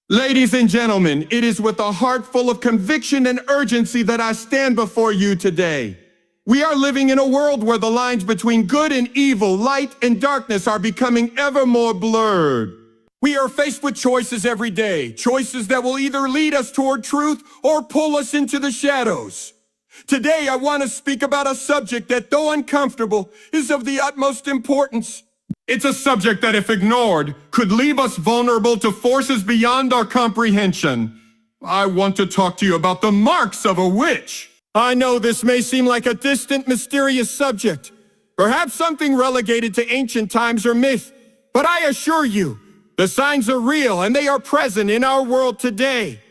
Ladies and gentlemen, it is with a heart full of conviction and urgency that I stand before you today. We are living in a world where the lines between good and evil, light and darkness are becoming ever more blurred. We are faced with choices every day, choices that will either lead us toward truth or pull us into the shadows. Today, I want to speak about a subject that, though uncomfortable, is of the utmost importance. It's a subject that, if ignored, could leave us vulnerable to forces beyond our comprehension. I want to talk to you about the marks of a witch. I know this may seem like a distant, mysterious subject, perhaps something relegated to ancient times or myth, but I assure you, the signs are real and they are present in our world today.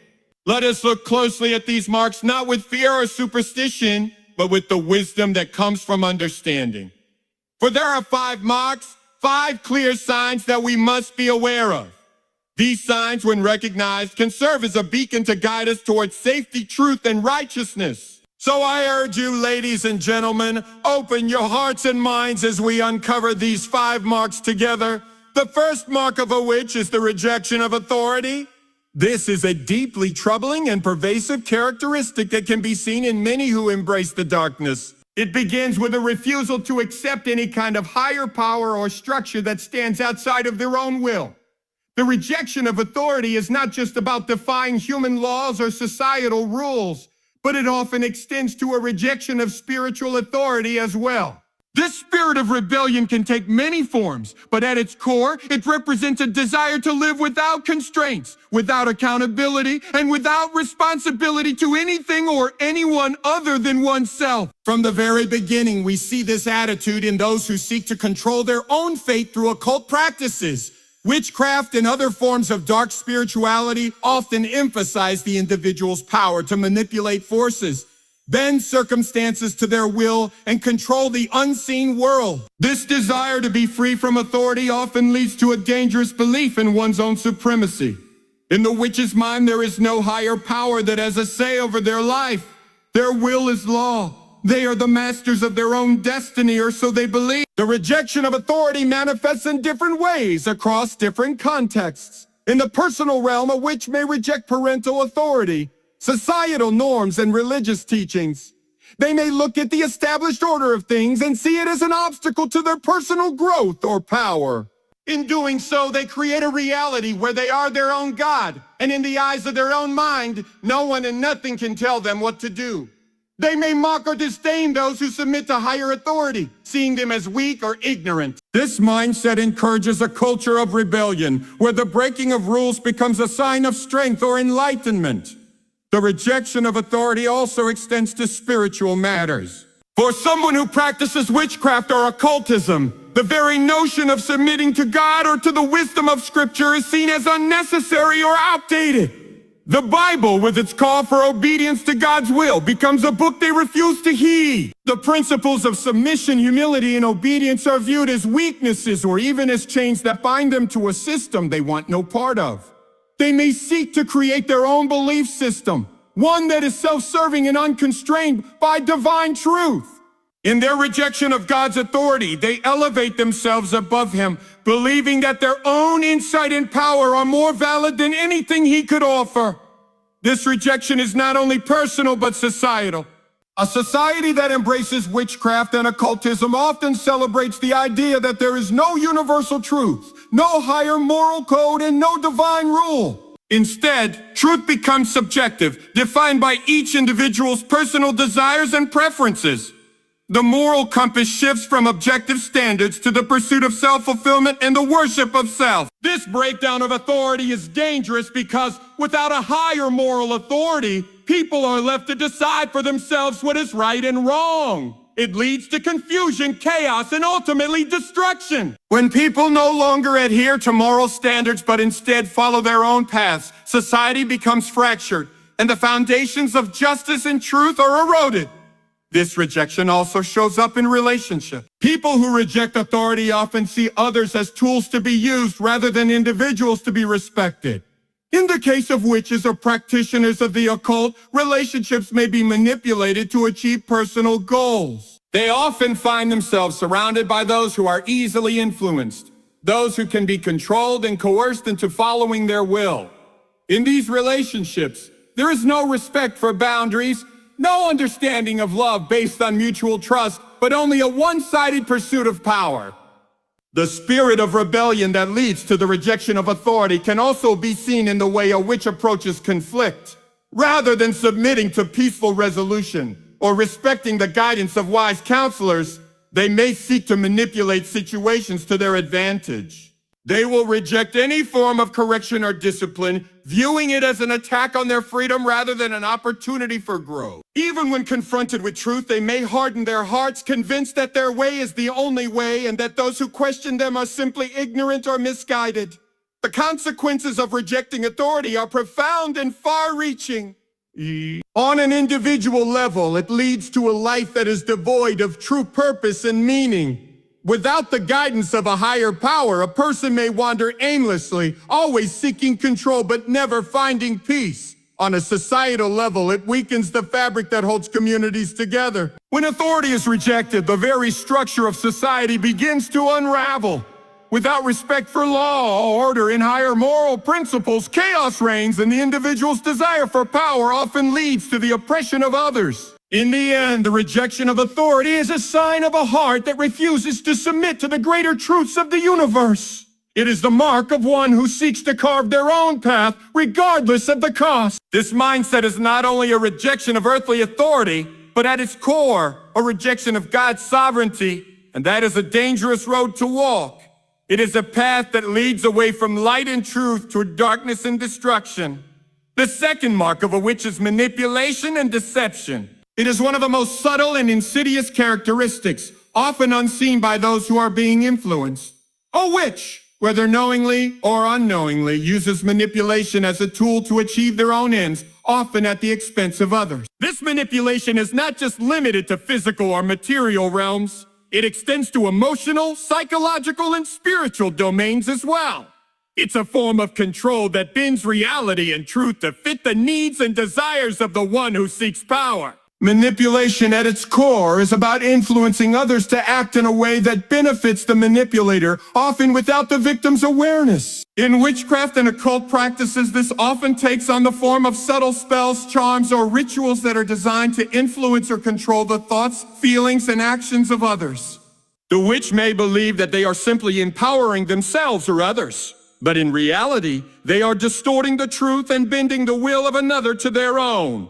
Let us look closely at these marks, not with fear or superstition, but with the wisdom that comes from understanding. For there are 5 marks, 5 clear signs that we must be aware of. These signs, when recognized, can serve as a beacon to guide us towards safety, truth, and righteousness. So I urge you, ladies and gentlemen, open your hearts and minds as we uncover these 5 marks together. The first mark of a witch is the rejection of authority. This is a deeply troubling and pervasive characteristic that can be seen in many who embrace the darkness. It begins with a refusal to accept any kind of higher power or structure that stands outside of their own will. The rejection of authority is not just about defying human laws or societal rules, but it often extends to a rejection of spiritual authority as well. This spirit of rebellion can take many forms, but at its core, it represents a desire to live without constraints, without accountability, and without responsibility to anything or anyone other than oneself. From the very beginning, we see this attitude in those who seek to control their own fate through occult practices. Witchcraft and other forms of dark spirituality often emphasize the individual's power to manipulate forces, bend circumstances to their will, and control the unseen world. This desire to be free from authority often leads to a dangerous belief in one's own supremacy. In the witch's mind, there is no higher power that has a say over their life. Their will is law. They are the masters of their own destiny, or so they believe. The rejection of authority manifests in different ways across different contexts. In the personal realm, a witch may reject parental authority, societal norms, and religious teachings. They may look at the established order of things and see it as an obstacle to their personal growth or power. In doing so, they create a reality where they are their own God, and in the eyes of their own mind, no one and nothing can tell them what to do. They may mock or disdain those who submit to higher authority, seeing them as weak or ignorant. This mindset encourages a culture of rebellion, where the breaking of rules becomes a sign of strength or enlightenment. The rejection of authority also extends to spiritual matters. For someone who practices witchcraft or occultism, the very notion of submitting to God or to the wisdom of Scripture is seen as unnecessary or outdated. The Bible, with its call for obedience to God's will, becomes a book they refuse to heed. The principles of submission, humility, and obedience are viewed as weaknesses or even as chains that bind them to a system they want no part of. They may seek to create their own belief system, one that is self-serving and unconstrained by divine truth. In their rejection of God's authority, they elevate themselves above Him, believing that their own insight and power are more valid than anything He could offer. This rejection is not only personal but societal. A society that embraces witchcraft and occultism often celebrates the idea that there is no universal truth, no higher moral code, and no divine rule. Instead, truth becomes subjective, defined by each individual's personal desires and preferences. The moral compass shifts from objective standards to the pursuit of self-fulfillment and the worship of self. This breakdown of authority is dangerous because without a higher moral authority, people are left to decide for themselves what is right and wrong. It leads to confusion, chaos, and ultimately destruction. When people no longer adhere to moral standards but instead follow their own paths, society becomes fractured, and the foundations of justice and truth are eroded. This rejection also shows up in relationships. People who reject authority often see others as tools to be used rather than individuals to be respected. In the case of witches or practitioners of the occult, relationships may be manipulated to achieve personal goals. They often find themselves surrounded by those who are easily influenced, those who can be controlled and coerced into following their will. In these relationships, there is no respect for boundaries, no understanding of love based on mutual trust, but only a one-sided pursuit of power. The spirit of rebellion that leads to the rejection of authority can also be seen in the way a witch approaches conflict. Rather than submitting to peaceful resolution or respecting the guidance of wise counselors, they may seek to manipulate situations to their advantage. They will reject any form of correction or discipline, viewing it as an attack on their freedom rather than an opportunity for growth. Even when confronted with truth, they may harden their hearts, convinced that their way is the only way and that those who question them are simply ignorant or misguided. The consequences of rejecting authority are profound and far-reaching. On an individual level, it leads to a life that is devoid of true purpose and meaning. Without the guidance of a higher power, a person may wander aimlessly, always seeking control but never finding peace. On a societal level, it weakens the fabric that holds communities together. When authority is rejected, the very structure of society begins to unravel. Without respect for law, order, and higher moral principles, chaos reigns, and the individual's desire for power often leads to the oppression of others. In the end, the rejection of authority is a sign of a heart that refuses to submit to the greater truths of the universe. It is the mark of one who seeks to carve their own path, regardless of the cost. This mindset is not only a rejection of earthly authority, but at its core, a rejection of God's sovereignty, and that is a dangerous road to walk. It is a path that leads away from light and truth toward darkness and destruction. The second mark of a witch is manipulation and deception. It is one of the most subtle and insidious characteristics, often unseen by those who are being influenced. A witch, whether knowingly or unknowingly, uses manipulation as a tool to achieve their own ends, often at the expense of others. This manipulation is not just limited to physical or material realms. It extends to emotional, psychological, and spiritual domains as well. It's a form of control that bends reality and truth to fit the needs and desires of the one who seeks power. Manipulation at its core is about influencing others to act in a way that benefits the manipulator, often without the victim's awareness. In witchcraft and occult practices, this often takes on the form of subtle spells, charms, or rituals that are designed to influence or control the thoughts, feelings, and actions of others. The witch may believe that they are simply empowering themselves or others, but in reality, they are distorting the truth and bending the will of another to their own.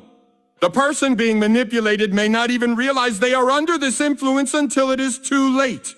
The person being manipulated may not even realize they are under this influence until it is too late.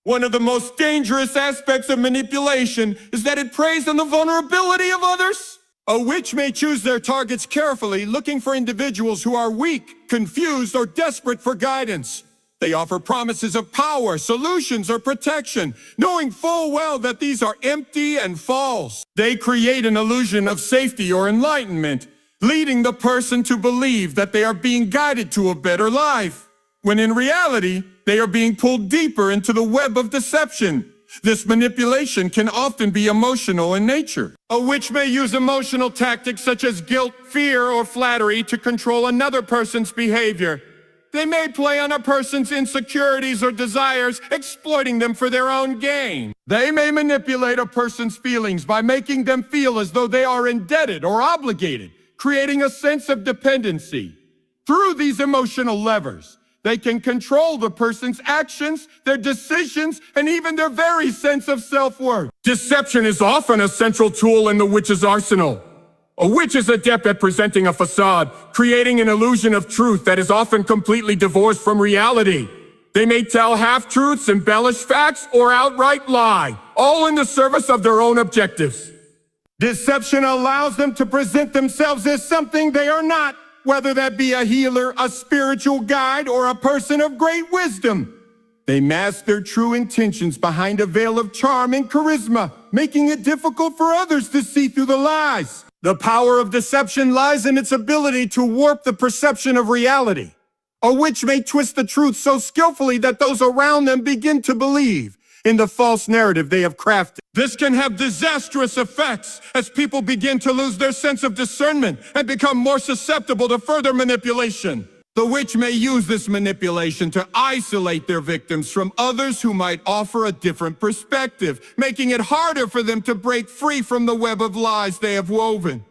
One of the most dangerous aspects of manipulation is that it preys on the vulnerability of others. A witch may choose their targets carefully, looking for individuals who are weak, confused, or desperate for guidance. They offer promises of power, solutions, or protection, knowing full well that these are empty and false. They create an illusion of safety or enlightenment, leading the person to believe that they are being guided to a better life, when in reality, they are being pulled deeper into the web of deception. This manipulation can often be emotional in nature. A witch may use emotional tactics such as guilt, fear, or flattery to control another person's behavior. They may play on a person's insecurities or desires, exploiting them for their own gain. They may manipulate a person's feelings by making them feel as though they are indebted or obligated, creating a sense of dependency. Through these emotional levers, they can control the person's actions, their decisions, and even their very sense of self-worth. Deception is often a central tool in the witch's arsenal. A witch is adept at presenting a facade, creating an illusion of truth that is often completely divorced from reality. They may tell half-truths, embellish facts, or outright lie, all in the service of their own objectives. Deception allows them to present themselves as something they are not, whether that be a healer, a spiritual guide, or a person of great wisdom. They mask their true intentions behind a veil of charm and charisma, making it difficult for others to see through the lies. The power of deception lies in its ability to warp the perception of reality. A witch may twist the truth so skillfully that those around them begin to believe in the false narrative they have crafted. This can have disastrous effects as people begin to lose their sense of discernment and become more susceptible to further manipulation. The witch may use this manipulation to isolate their victims from others who might offer a different perspective, making it harder for them to break free from the web of lies they have woven.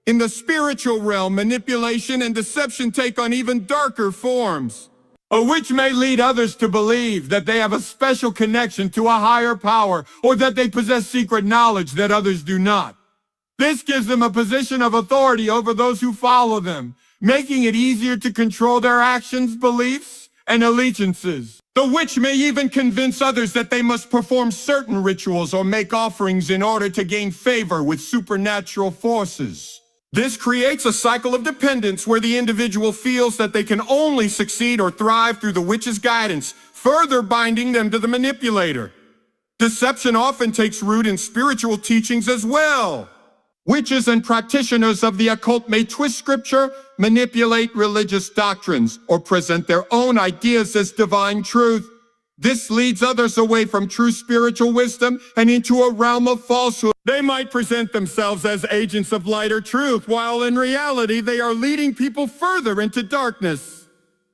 In the spiritual realm, manipulation and deception take on even darker forms. A witch may lead others to believe that they have a special connection to a higher power or that they possess secret knowledge that others do not. This gives them a position of authority over those who follow them, making it easier to control their actions, beliefs, and allegiances. The witch may even convince others that they must perform certain rituals or make offerings in order to gain favor with supernatural forces. This creates a cycle of dependence where the individual feels that they can only succeed or thrive through the witch's guidance, further binding them to the manipulator. Deception often takes root in spiritual teachings as well. Witches and practitioners of the occult may twist scripture, manipulate religious doctrines, or present their own ideas as divine truth. This leads others away from true spiritual wisdom and into a realm of falsehood. They might present themselves as agents of light or truth, while in reality they are leading people further into darkness.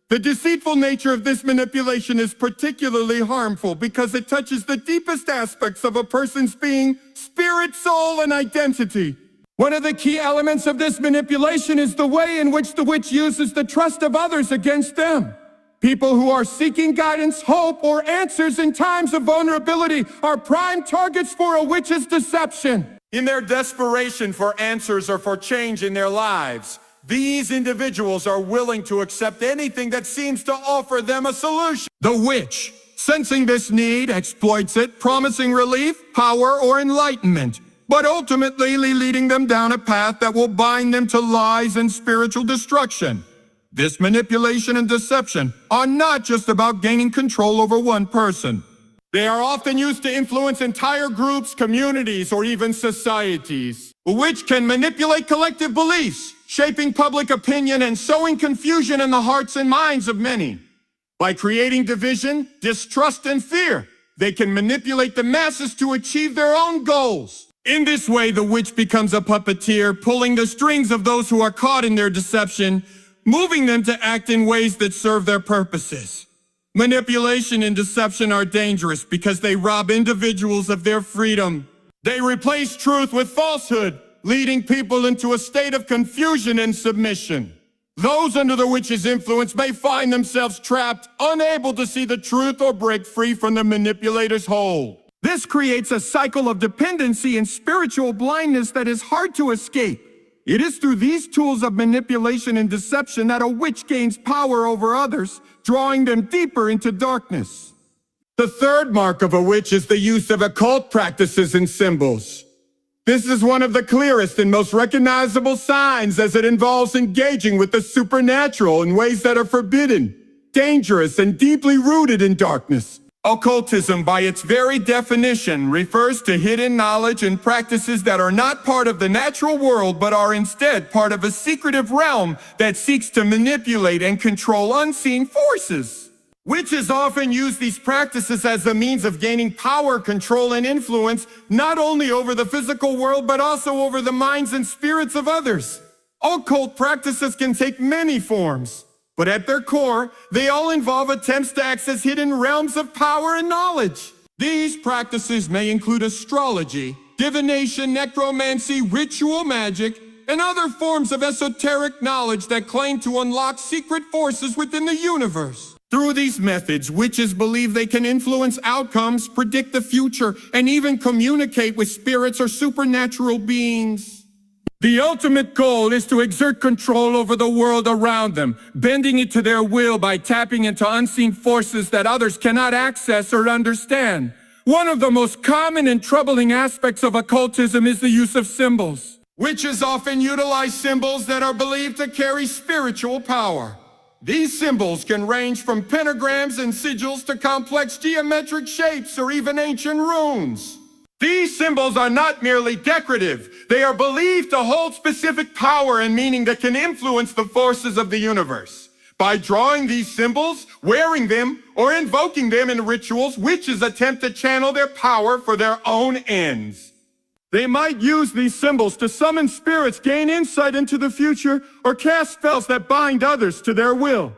The deceitful nature of this manipulation is particularly harmful because it touches the deepest aspects of a person's being, spirit, soul, and identity. One of the key elements of this manipulation is the way in which the witch uses the trust of others against them. People who are seeking guidance, hope, or answers in times of vulnerability are prime targets for a witch's deception. In their desperation for answers or for change in their lives, these individuals are willing to accept anything that seems to offer them a solution. The witch, sensing this need, exploits it, promising relief, power, or enlightenment, but ultimately leading them down a path that will bind them to lies and spiritual destruction. This manipulation and deception are not just about gaining control over one person. They are often used to influence entire groups, communities, or even societies, which can manipulate collective beliefs, shaping public opinion and sowing confusion in the hearts and minds of many. By creating division, distrust, and fear, they can manipulate the masses to achieve their own goals. In this way, the witch becomes a puppeteer, pulling the strings of those who are caught in their deception, moving them to act in ways that serve their purposes. Manipulation and deception are dangerous because they rob individuals of their freedom. They replace truth with falsehood, leading people into a state of confusion and submission. Those under the witch's influence may find themselves trapped, unable to see the truth or break free from the manipulator's hold. This creates a cycle of dependency and spiritual blindness that is hard to escape. It is through these tools of manipulation and deception that a witch gains power over others, drawing them deeper into darkness. The third mark of a witch is the use of occult practices and symbols. This is one of the clearest and most recognizable signs, as it involves engaging with the supernatural in ways that are forbidden, dangerous, and deeply rooted in darkness. Occultism, by its very definition, refers to hidden knowledge and practices that are not part of the natural world, but are instead part of a secretive realm that seeks to manipulate and control unseen forces. Witches often use these practices as a means of gaining power, control, and influence, not only over the physical world, but also over the minds and spirits of others. Occult practices can take many forms, but at their core, they all involve attempts to access hidden realms of power and knowledge. These practices may include astrology, divination, necromancy, ritual magic, and other forms of esoteric knowledge that claim to unlock secret forces within the universe. Through these methods, witches believe they can influence outcomes, predict the future, and even communicate with spirits or supernatural beings. The ultimate goal is to exert control over the world around them, bending it to their will by tapping into unseen forces that others cannot access or understand. One of the most common and troubling aspects of occultism is the use of symbols. Witches often utilize symbols that are believed to carry spiritual power. These symbols can range from pentagrams and sigils to complex geometric shapes or even ancient runes. These symbols are not merely decorative. They are believed to hold specific power and meaning that can influence the forces of the universe. By drawing these symbols, wearing them, or invoking them in rituals, witches attempt to channel their power for their own ends. They might use these symbols to summon spirits, gain insight into the future, or cast spells that bind others to their will.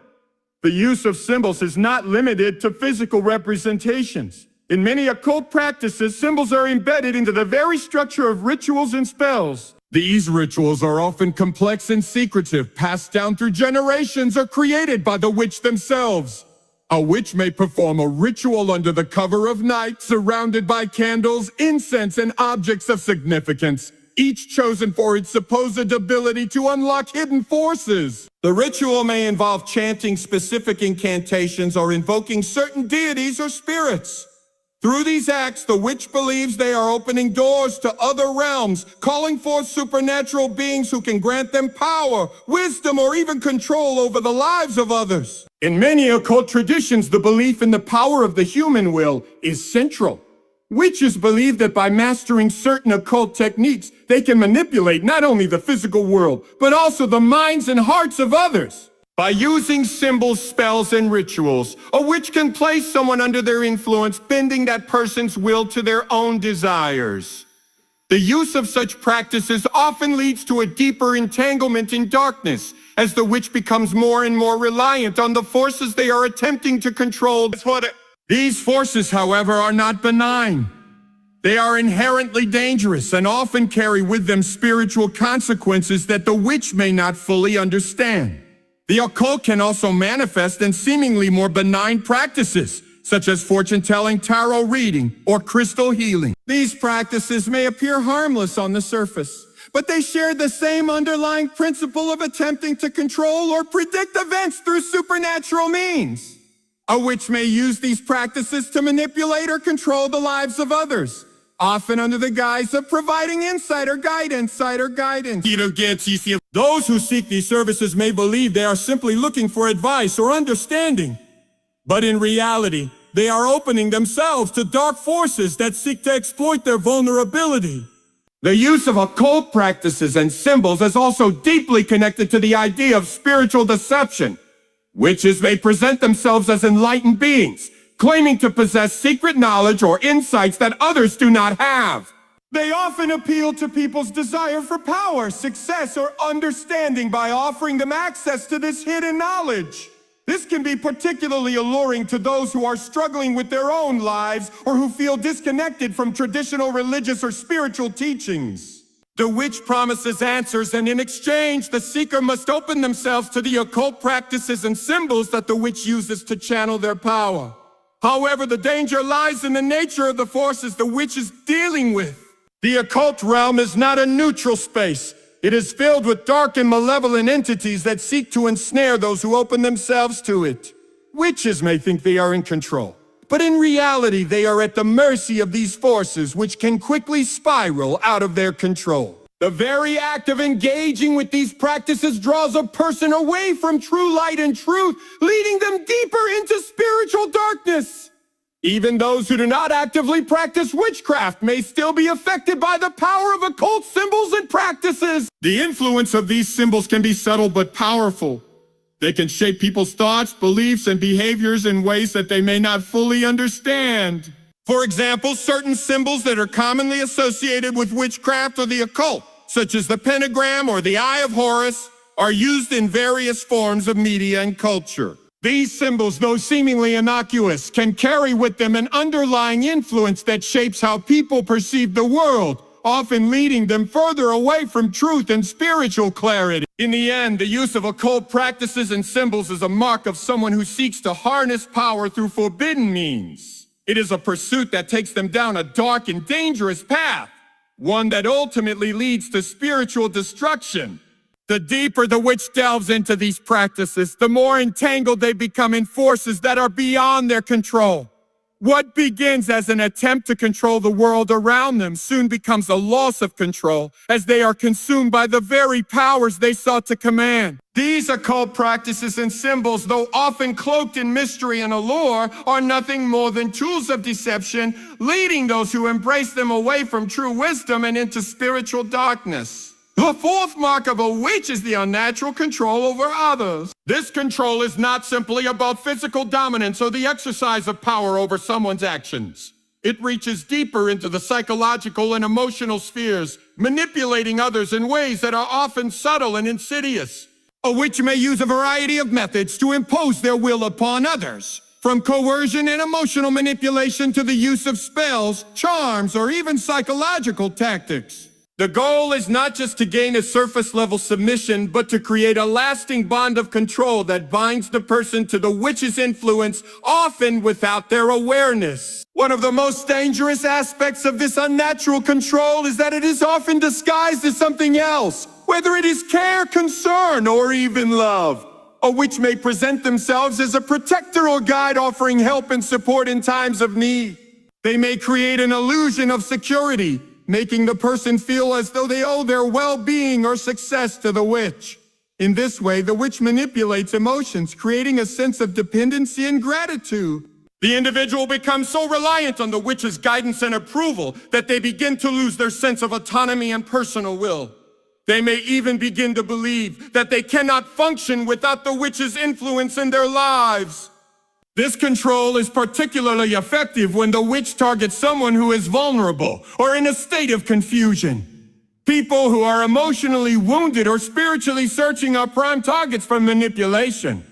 The use of symbols is not limited to physical representations. In many occult practices, symbols are embedded into the very structure of rituals and spells. These rituals are often complex and secretive, passed down through generations or created by the witch themselves. A witch may perform a ritual under the cover of night, surrounded by candles, incense, and objects of significance, each chosen for its supposed ability to unlock hidden forces. The ritual may involve chanting specific incantations or invoking certain deities or spirits. Through these acts, the witch believes they are opening doors to other realms, calling forth supernatural beings who can grant them power, wisdom, or even control over the lives of others. In many occult traditions, the belief in the power of the human will is central. Witches believe that by mastering certain occult techniques, they can manipulate not only the physical world, but also the minds and hearts of others. By using symbols, spells, and rituals, a witch can place someone under their influence, bending that person's will to their own desires. The use of such practices often leads to a deeper entanglement in darkness, as the witch becomes more and more reliant on the forces they are attempting to control. These forces, however, are not benign. They are inherently dangerous and often carry with them spiritual consequences that the witch may not fully understand. The occult can also manifest in seemingly more benign practices, such as fortune-telling, tarot reading, or crystal healing. These practices may appear harmless on the surface, but they share the same underlying principle of attempting to control or predict events through supernatural means. A witch may use these practices to manipulate or control the lives of others, often under the guise of providing insight or guidance. Those who seek these services may believe they are simply looking for advice or understanding, but in reality, they are opening themselves to dark forces that seek to exploit their vulnerability. The use of occult practices and symbols is also deeply connected to the idea of spiritual deception. Witches may present themselves as enlightened beings, claiming to possess secret knowledge or insights that others do not have. They often appeal to people's desire for power, success, or understanding by offering them access to this hidden knowledge. This can be particularly alluring to those who are struggling with their own lives or who feel disconnected from traditional religious or spiritual teachings. The witch promises answers, and in exchange, the seeker must open themselves to the occult practices and symbols that the witch uses to channel their power. However, the danger lies in the nature of the forces the witch is dealing with. The occult realm is not a neutral space. It is filled with dark and malevolent entities that seek to ensnare those who open themselves to it. Witches may think they are in control, but in reality, they are at the mercy of these forces, which can quickly spiral out of their control. The very act of engaging with these practices draws a person away from true light and truth, leading them deeper into spiritual darkness. Even those who do not actively practice witchcraft may still be affected by the power of occult symbols and practices. The influence of these symbols can be subtle but powerful. They can shape people's thoughts, beliefs, and behaviors in ways that they may not fully understand. For example, certain symbols that are commonly associated with witchcraft or the occult, such as the pentagram or the Eye of Horus, are used in various forms of media and culture. These symbols, though seemingly innocuous, can carry with them an underlying influence that shapes how people perceive the world, often leading them further away from truth and spiritual clarity. In the end, the use of occult practices and symbols is a mark of someone who seeks to harness power through forbidden means. It is a pursuit that takes them down a dark and dangerous path, one that ultimately leads to spiritual destruction. The deeper the witch delves into these practices, the more entangled they become in forces that are beyond their control. What begins as an attempt to control the world around them soon becomes a loss of control, as they are consumed by the very powers they sought to command. These occult practices and symbols, though often cloaked in mystery and allure, are nothing more than tools of deception, leading those who embrace them away from true wisdom and into spiritual darkness. The fourth mark of a witch is the unnatural control over others. This control is not simply about physical dominance or the exercise of power over someone's actions. It reaches deeper into the psychological and emotional spheres, manipulating others in ways that are often subtle and insidious. A witch may use a variety of methods to impose their will upon others, from coercion and emotional manipulation to the use of spells, charms, or even psychological tactics. The goal is not just to gain a surface-level submission, but to create a lasting bond of control that binds the person to the witch's influence, often without their awareness. One of the most dangerous aspects of this unnatural control is that it is often disguised as something else, whether it is care, concern, or even love. A witch may present themselves as a protector or guide, offering help and support in times of need. They may create an illusion of security, making the person feel as though they owe their well-being or success to the witch. In this way, the witch manipulates emotions, creating a sense of dependency and gratitude. The individual becomes so reliant on the witch's guidance and approval that they begin to lose their sense of autonomy and personal will. They may even begin to believe that they cannot function without the witch's influence in their lives. This control is particularly effective when the witch targets someone who is vulnerable or in a state of confusion. People who are emotionally wounded or spiritually searching are prime targets for manipulation.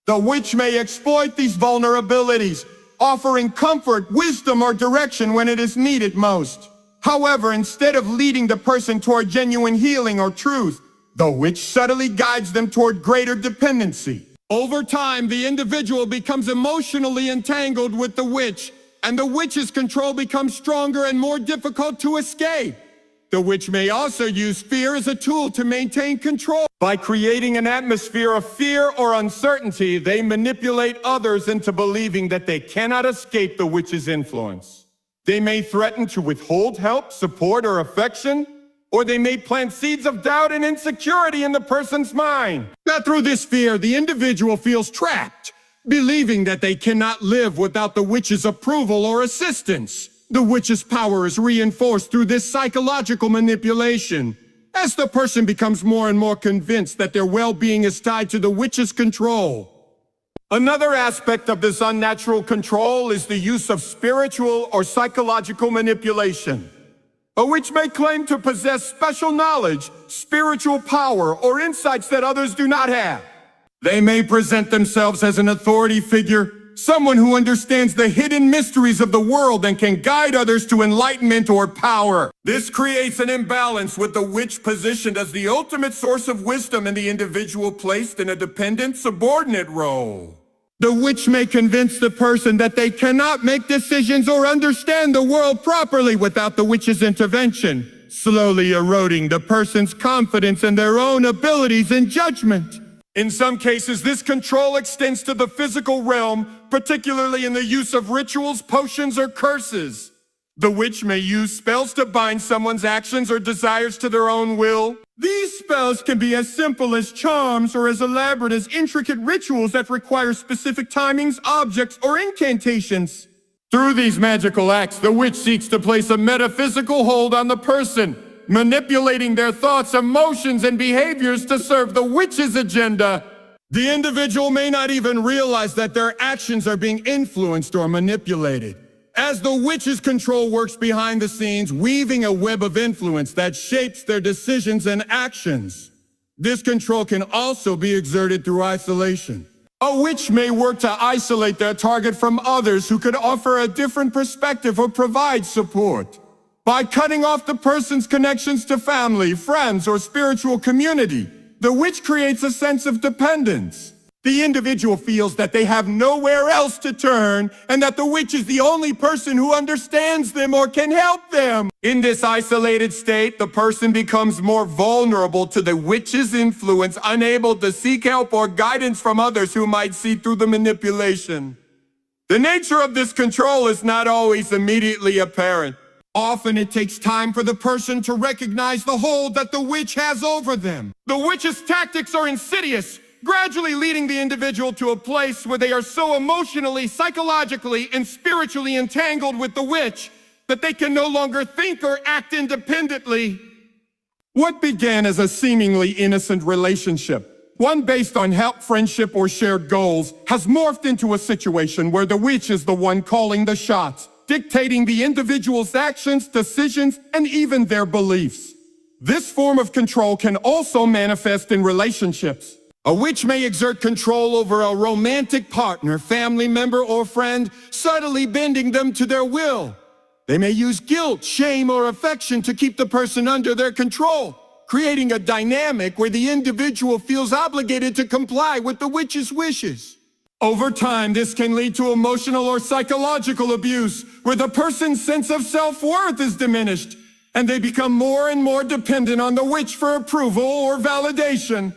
The witch may exploit these vulnerabilities, offering comfort, wisdom, or direction when it is needed most. However, instead of leading the person toward genuine healing or truth, the witch subtly guides them toward greater dependency. Over time, the individual becomes emotionally entangled with the witch, and the witch's control becomes stronger and more difficult to escape. The witch may also use fear as a tool to maintain control. By creating an atmosphere of fear or uncertainty, they manipulate others into believing that they cannot escape the witch's influence. They may threaten to withhold help, support, or affection, or they may plant seeds of doubt and insecurity in the person's mind. Now, through this fear, the individual feels trapped, believing that they cannot live without the witch's approval or assistance. The witch's power is reinforced through this psychological manipulation. As the person becomes more and more convinced that their well-being is tied to the witch's control. Another aspect of this unnatural control is the use of spiritual or psychological manipulation. A witch may claim to possess special knowledge, spiritual power, or insights that others do not have. They may present themselves as an authority figure, someone who understands the hidden mysteries of the world and can guide others to enlightenment or power. This creates an imbalance with the witch positioned as the ultimate source of wisdom and the individual placed in a dependent, subordinate role. The witch may convince the person that they cannot make decisions or understand the world properly without the witch's intervention, slowly eroding the person's confidence in their own abilities and judgment. In some cases, this control extends to the physical realm, particularly in the use of rituals, potions, or curses. The witch may use spells to bind someone's actions or desires to their own will. These spells can be as simple as charms or as elaborate as intricate rituals that require specific timings, objects, or incantations. Through these magical acts, the witch seeks to place a metaphysical hold on the person, manipulating their thoughts, emotions, and behaviors to serve the witch's agenda. The individual may not even realize that their actions are being influenced or manipulated, as the witch's control works behind the scenes, weaving a web of influence that shapes their decisions and actions. This control can also be exerted through isolation. A witch may work to isolate their target from others who could offer a different perspective or provide support. By cutting off the person's connections to family, friends, or spiritual community, the witch creates a sense of dependence. The individual feels that they have nowhere else to turn and that the witch is the only person who understands them or can help them. In this isolated state, the person becomes more vulnerable to the witch's influence, unable to seek help or guidance from others who might see through the manipulation. The nature of this control is not always immediately apparent. Often it takes time for the person to recognize the hold that the witch has over them. The witch's tactics are insidious, gradually leading the individual to a place where they are so emotionally, psychologically, and spiritually entangled with the witch that they can no longer think or act independently. What began as a seemingly innocent relationship, one based on help, friendship, or shared goals, has morphed into a situation where the witch is the one calling the shots, dictating the individual's actions, decisions, and even their beliefs. This form of control can also manifest in relationships. A witch may exert control over a romantic partner, family member, or friend, subtly bending them to their will. They may use guilt, shame, or affection to keep the person under their control, creating a dynamic where the individual feels obligated to comply with the witch's wishes. Over time, this can lead to emotional or psychological abuse, where the person's sense of self-worth is diminished, and they become more and more dependent on the witch for approval or validation.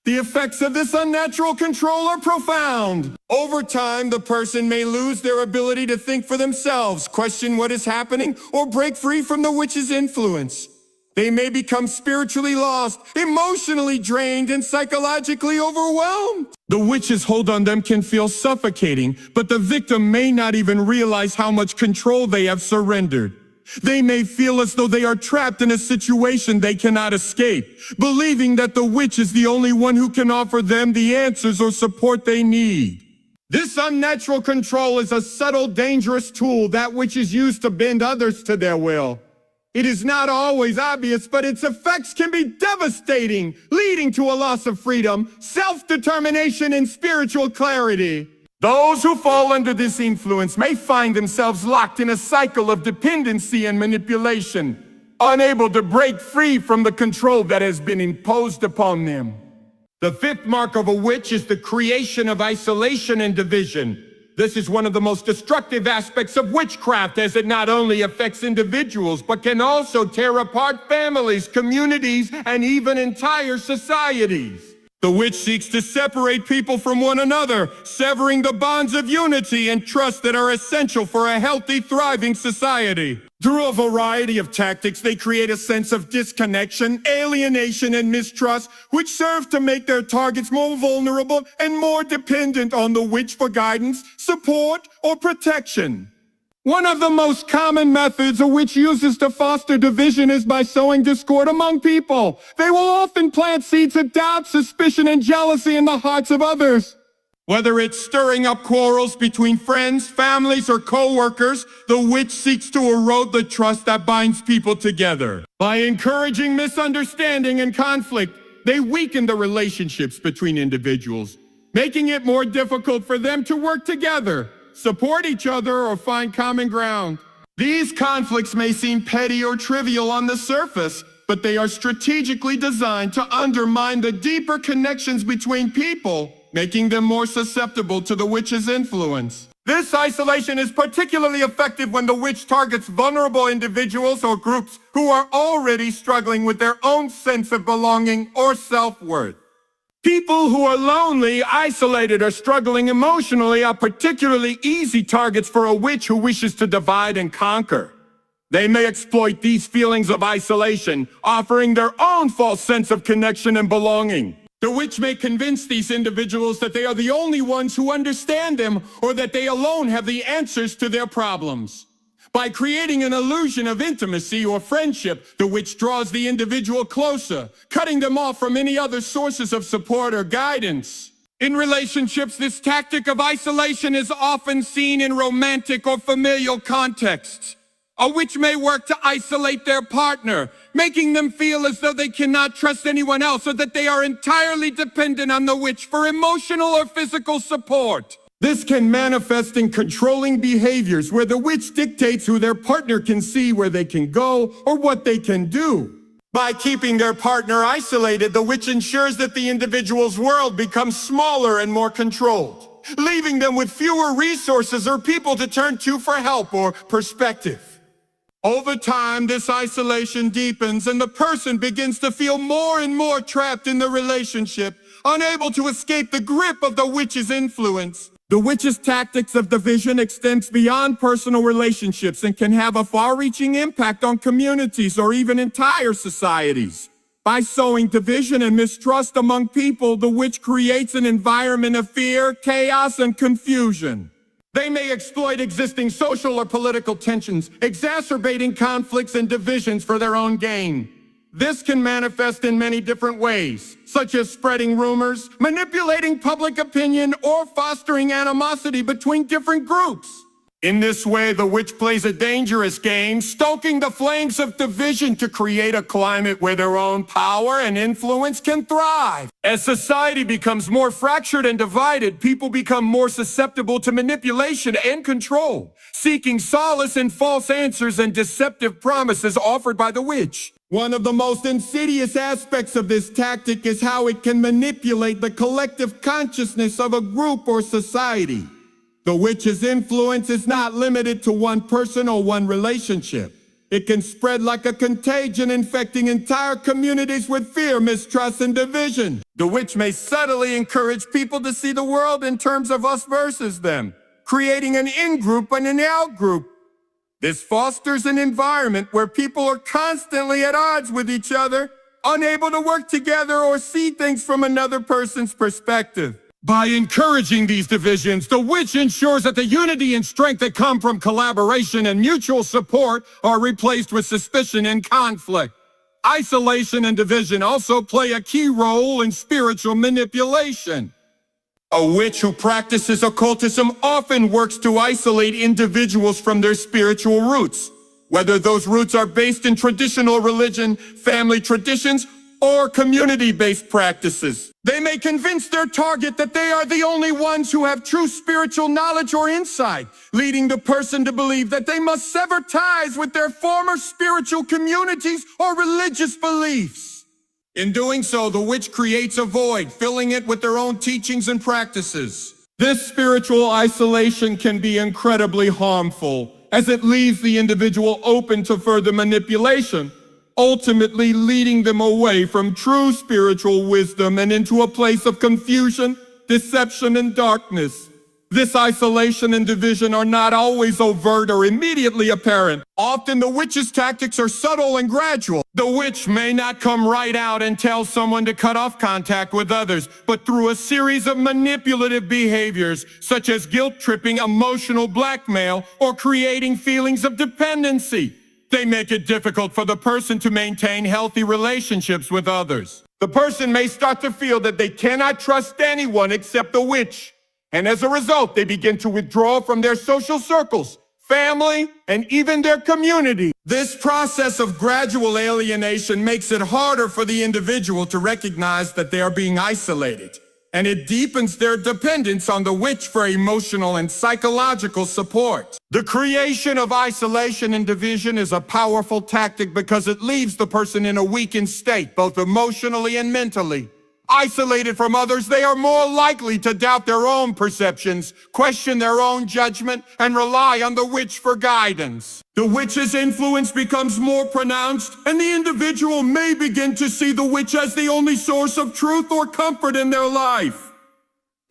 The effects of this unnatural control are profound. Over time, the person may lose their ability to think for themselves, question what is happening, or break free from the witch's influence. They may become spiritually lost, emotionally drained, and psychologically overwhelmed. The witch's hold on them can feel suffocating, but the victim may not even realize how much control they have surrendered. They may feel as though they are trapped in a situation they cannot escape, believing that the witch is the only one who can offer them the answers or support they need. This unnatural control is a subtle, dangerous tool that witches use to bend others to their will. It is not always obvious, but its effects can be devastating, leading to a loss of freedom, self-determination, and spiritual clarity. Those who fall under this influence may find themselves locked in a cycle of dependency and manipulation, unable to break free from the control that has been imposed upon them. The fifth mark of a witch is the creation of isolation and division. This is one of the most destructive aspects of witchcraft, as it not only affects individuals, but can also tear apart families, communities, and even entire societies. The witch seeks to separate people from one another, severing the bonds of unity and trust that are essential for a healthy, thriving society. Through a variety of tactics, they create a sense of disconnection, alienation, and mistrust, which serve to make their targets more vulnerable and more dependent on the witch for guidance, support, or protection. One of the most common methods a witch uses to foster division is by sowing discord among people. They will often plant seeds of doubt, suspicion, and jealousy in the hearts of others. Whether it's stirring up quarrels between friends, families, or co-workers, the witch seeks to erode the trust that binds people together. By encouraging misunderstanding and conflict, they weaken the relationships between individuals, making it more difficult for them to work together, support each other, or find common ground. These conflicts may seem petty or trivial on the surface, but they are strategically designed to undermine the deeper connections between people, making them more susceptible to the witch's influence. This isolation is particularly effective when the witch targets vulnerable individuals or groups who are already struggling with their own sense of belonging or self-worth. People who are lonely, isolated, or struggling emotionally are particularly easy targets for a witch who wishes to divide and conquer. They may exploit these feelings of isolation, offering their own false sense of connection and belonging. The witch may convince these individuals that they are the only ones who understand them, or that they alone have the answers to their problems. By creating an illusion of intimacy or friendship, the witch draws the individual closer, cutting them off from any other sources of support or guidance. In relationships, this tactic of isolation is often seen in romantic or familial contexts. A witch may work to isolate their partner, making them feel as though they cannot trust anyone else, or that they are entirely dependent on the witch for emotional or physical support. This can manifest in controlling behaviors where the witch dictates who their partner can see, where they can go, or what they can do. By keeping their partner isolated, the witch ensures that the individual's world becomes smaller and more controlled, leaving them with fewer resources or people to turn to for help or perspective. Over time, this isolation deepens and the person begins to feel more and more trapped in the relationship, unable to escape the grip of the witch's influence. The witch's tactics of division extends beyond personal relationships and can have a far-reaching impact on communities or even entire societies. By sowing division and mistrust among people, the witch creates an environment of fear, chaos, and confusion. They may exploit existing social or political tensions, exacerbating conflicts and divisions for their own gain. This can manifest in many different ways, such as spreading rumors, manipulating public opinion, or fostering animosity between different groups. In this way, the witch plays a dangerous game, stoking the flames of division to create a climate where their own power and influence can thrive. As society becomes more fractured and divided, people become more susceptible to manipulation and control, seeking solace in false answers and deceptive promises offered by the witch. One of the most insidious aspects of this tactic is how it can manipulate the collective consciousness of a group or society. The witch's influence is not limited to one person or one relationship. It can spread like a contagion, infecting entire communities with fear, mistrust, and division. The witch may subtly encourage people to see the world in terms of us versus them, creating an in-group and an out-group. This fosters an environment where people are constantly at odds with each other, unable to work together or see things from another person's perspective. By encouraging these divisions, the witch ensures that the unity and strength that come from collaboration and mutual support are replaced with suspicion and conflict. Isolation and division also play a key role in spiritual manipulation. A witch who practices occultism often works to isolate individuals from their spiritual roots, whether those roots are based in traditional religion, family traditions, or community-based practices. They may convince their target that they are the only ones who have true spiritual knowledge or insight, leading the person to believe that they must sever ties with their former spiritual communities or religious beliefs. In doing so, the witch creates a void, filling it with their own teachings and practices. This spiritual isolation can be incredibly harmful, as it leaves the individual open to further manipulation, ultimately leading them away from true spiritual wisdom and into a place of confusion, deception, and darkness. This isolation and division are not always overt or immediately apparent. Often the witch's tactics are subtle and gradual. The witch may not come right out and tell someone to cut off contact with others, but through a series of manipulative behaviors, such as guilt-tripping, emotional blackmail, or creating feelings of dependency, they make it difficult for the person to maintain healthy relationships with others. The person may start to feel that they cannot trust anyone except the witch, and as a result, they begin to withdraw from their social circles, family, and even their community. This process of gradual alienation makes it harder for the individual to recognize that they are being isolated, and it deepens their dependence on the witch for emotional and psychological support. The creation of isolation and division is a powerful tactic because it leaves the person in a weakened state, both emotionally and mentally. Isolated from others, they are more likely to doubt their own perceptions, question their own judgment, and rely on the witch for guidance. The witch's influence becomes more pronounced, and the individual may begin to see the witch as the only source of truth or comfort in their life.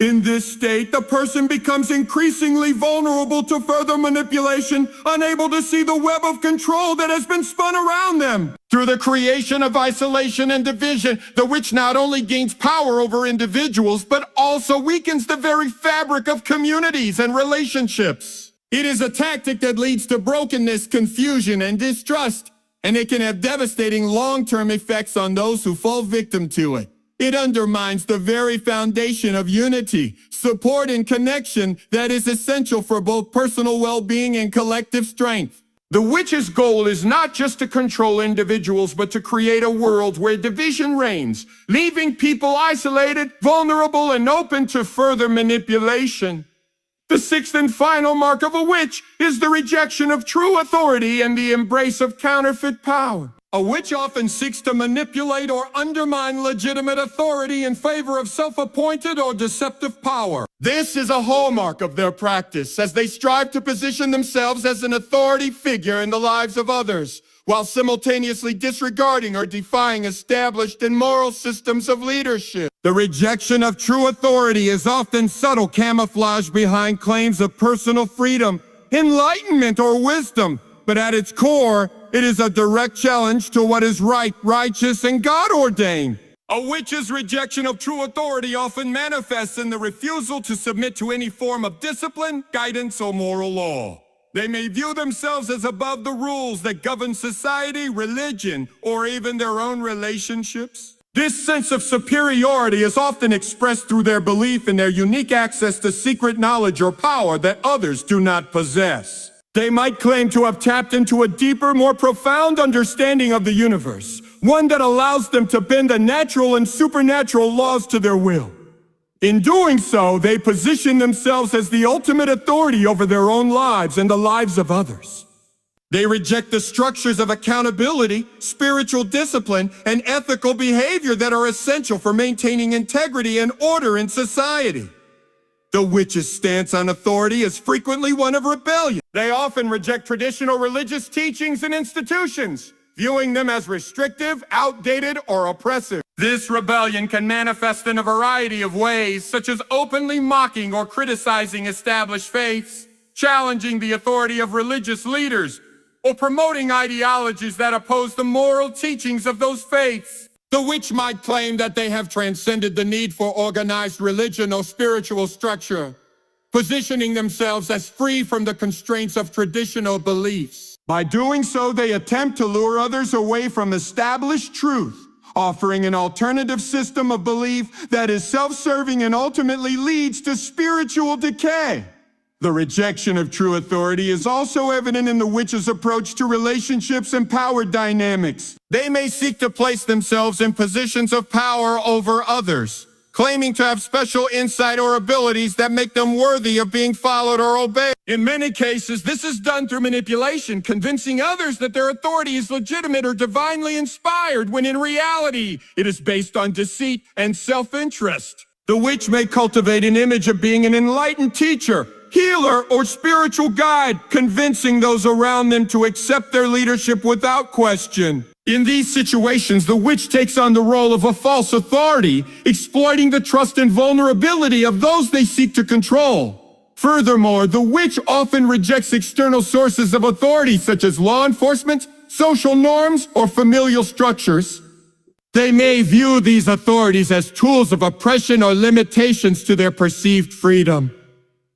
In this state, the person becomes increasingly vulnerable to further manipulation, unable to see the web of control that has been spun around them. Through the creation of isolation and division, the witch not only gains power over individuals, but also weakens the very fabric of communities and relationships. It is a tactic that leads to brokenness, confusion, and distrust, and it can have devastating long-term effects on those who fall victim to it. It undermines the very foundation of unity, support, and connection that is essential for both personal well-being and collective strength. The witch's goal is not just to control individuals, but to create a world where division reigns, leaving people isolated, vulnerable, and open to further manipulation. The sixth and final mark of a witch is the rejection of true authority and the embrace of counterfeit power. A witch often seeks to manipulate or undermine legitimate authority in favor of self-appointed or deceptive power. This is a hallmark of their practice, as they strive to position themselves as an authority figure in the lives of others, while simultaneously disregarding or defying established and moral systems of leadership. The rejection of true authority is often subtle camouflage behind claims of personal freedom, enlightenment, or wisdom, but at its core, it is a direct challenge to what is right, righteous, and God-ordained. A witch's rejection of true authority often manifests in the refusal to submit to any form of discipline, guidance, or moral law. They may view themselves as above the rules that govern society, religion, or even their own relationships. This sense of superiority is often expressed through their belief in their unique access to secret knowledge or power that others do not possess. They might claim to have tapped into a deeper, more profound understanding of the universe, one that allows them to bend the natural and supernatural laws to their will. In doing so, they position themselves as the ultimate authority over their own lives and the lives of others. They reject the structures of accountability, spiritual discipline, and ethical behavior that are essential for maintaining integrity and order in society. The witch's stance on authority is frequently one of rebellion. They often reject traditional religious teachings and institutions, viewing them as restrictive, outdated, or oppressive. This rebellion can manifest in a variety of ways, such as openly mocking or criticizing established faiths, challenging the authority of religious leaders, or promoting ideologies that oppose the moral teachings of those faiths. The witch might claim that they have transcended the need for organized religion or spiritual structure, positioning themselves as free from the constraints of traditional beliefs. By doing so, they attempt to lure others away from established truth, offering an alternative system of belief that is self-serving and ultimately leads to spiritual decay. The rejection of true authority is also evident in the witch's approach to relationships and power dynamics. They may seek to place themselves in positions of power over others, claiming to have special insight or abilities that make them worthy of being followed or obeyed. In many cases, this is done through manipulation, convincing others that their authority is legitimate or divinely inspired, when in reality, it is based on deceit and self-interest. The witch may cultivate an image of being an enlightened teacher, healer, or spiritual guide, convincing those around them to accept their leadership without question. In these situations, the witch takes on the role of a false authority, exploiting the trust and vulnerability of those they seek to control. Furthermore, the witch often rejects external sources of authority, such as law enforcement, social norms, or familial structures. They may view these authorities as tools of oppression or limitations to their perceived freedom.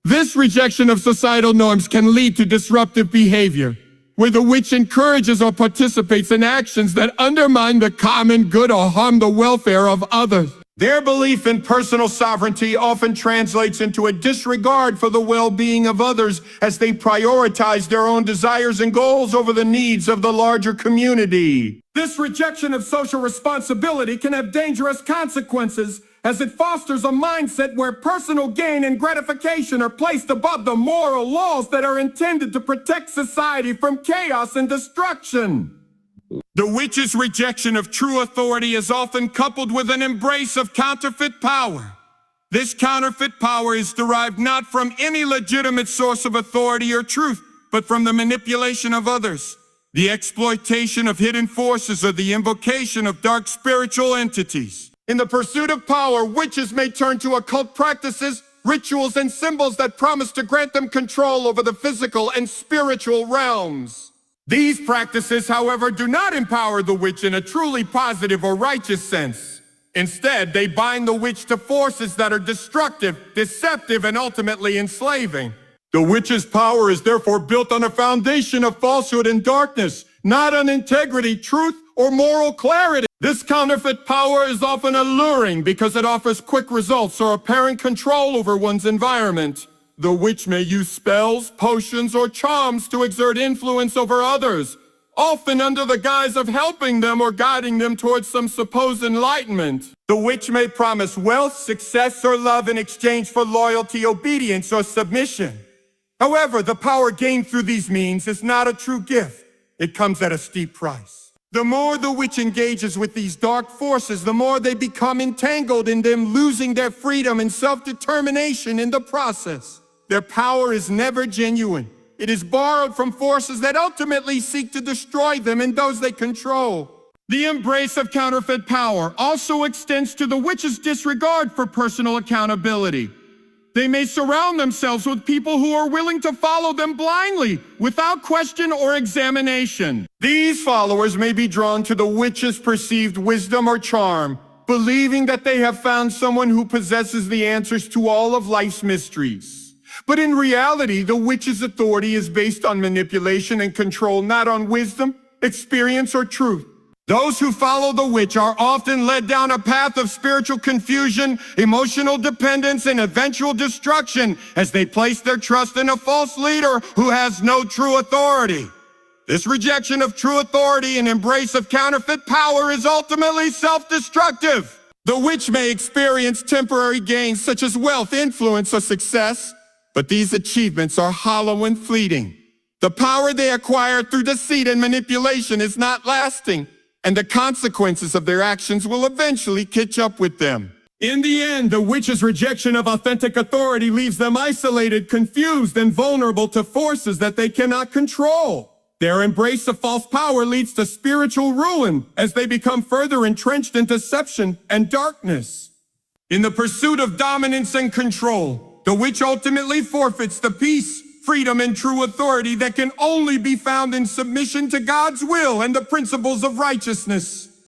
This rejection of societal norms can lead to disruptive behavior, where the witch encourages or participates in actions that undermine the common good or harm the welfare of others. Their belief in personal sovereignty often translates into a disregard for the well-being of others, as they prioritize their own desires and goals over the needs of the larger community. This rejection of social responsibility can have dangerous consequences, as it fosters a mindset where personal gain and gratification are placed above the moral laws that are intended to protect society from chaos and destruction. The witch's rejection of true authority is often coupled with an embrace of counterfeit power. This counterfeit power is derived not from any legitimate source of authority or truth, but from the manipulation of others, the exploitation of hidden forces, or the invocation of dark spiritual entities. In the pursuit of power, witches may turn to occult practices, rituals, and symbols that promise to grant them control over the physical and spiritual realms. These practices, however, do not empower the witch in a truly positive or righteous sense. Instead, they bind the witch to forces that are destructive, deceptive, and ultimately enslaving. The witch's power is therefore built on a foundation of falsehood and darkness, not on integrity, truth, or moral clarity. This counterfeit power is often alluring because it offers quick results or apparent control over one's environment. The witch may use spells, potions, or charms to exert influence over others, often under the guise of helping them or guiding them towards some supposed enlightenment. The witch may promise wealth, success, or love in exchange for loyalty, obedience, or submission. However, the power gained through these means is not a true gift. It comes at a steep price. The more the witch engages with these dark forces, the more they become entangled in them, losing their freedom and self-determination in the process. Their power is never genuine. It is borrowed from forces that ultimately seek to destroy them and those they control. The embrace of counterfeit power also extends to the witch's disregard for personal accountability. They may surround themselves with people who are willing to follow them blindly, without question or examination. These followers may be drawn to the witch's perceived wisdom or charm, believing that they have found someone who possesses the answers to all of life's mysteries. But in reality, the witch's authority is based on manipulation and control, not on wisdom, experience, or truth. Those who follow the witch are often led down a path of spiritual confusion, emotional dependence, and eventual destruction as they place their trust in a false leader who has no true authority. This rejection of true authority and embrace of counterfeit power is ultimately self-destructive. The witch may experience temporary gains such as wealth, influence, or success, but these achievements are hollow and fleeting. The power they acquire through deceit and manipulation is not lasting, and the consequences of their actions will eventually catch up with them. In the end, the witch's rejection of authentic authority leaves them isolated, confused, and vulnerable to forces that they cannot control. Their embrace of false power leads to spiritual ruin as they become further entrenched in deception and darkness. In the pursuit of dominance and control, the witch ultimately forfeits the peace, freedom, and true authority that can only be found in submission to God's will and the principles of righteousness.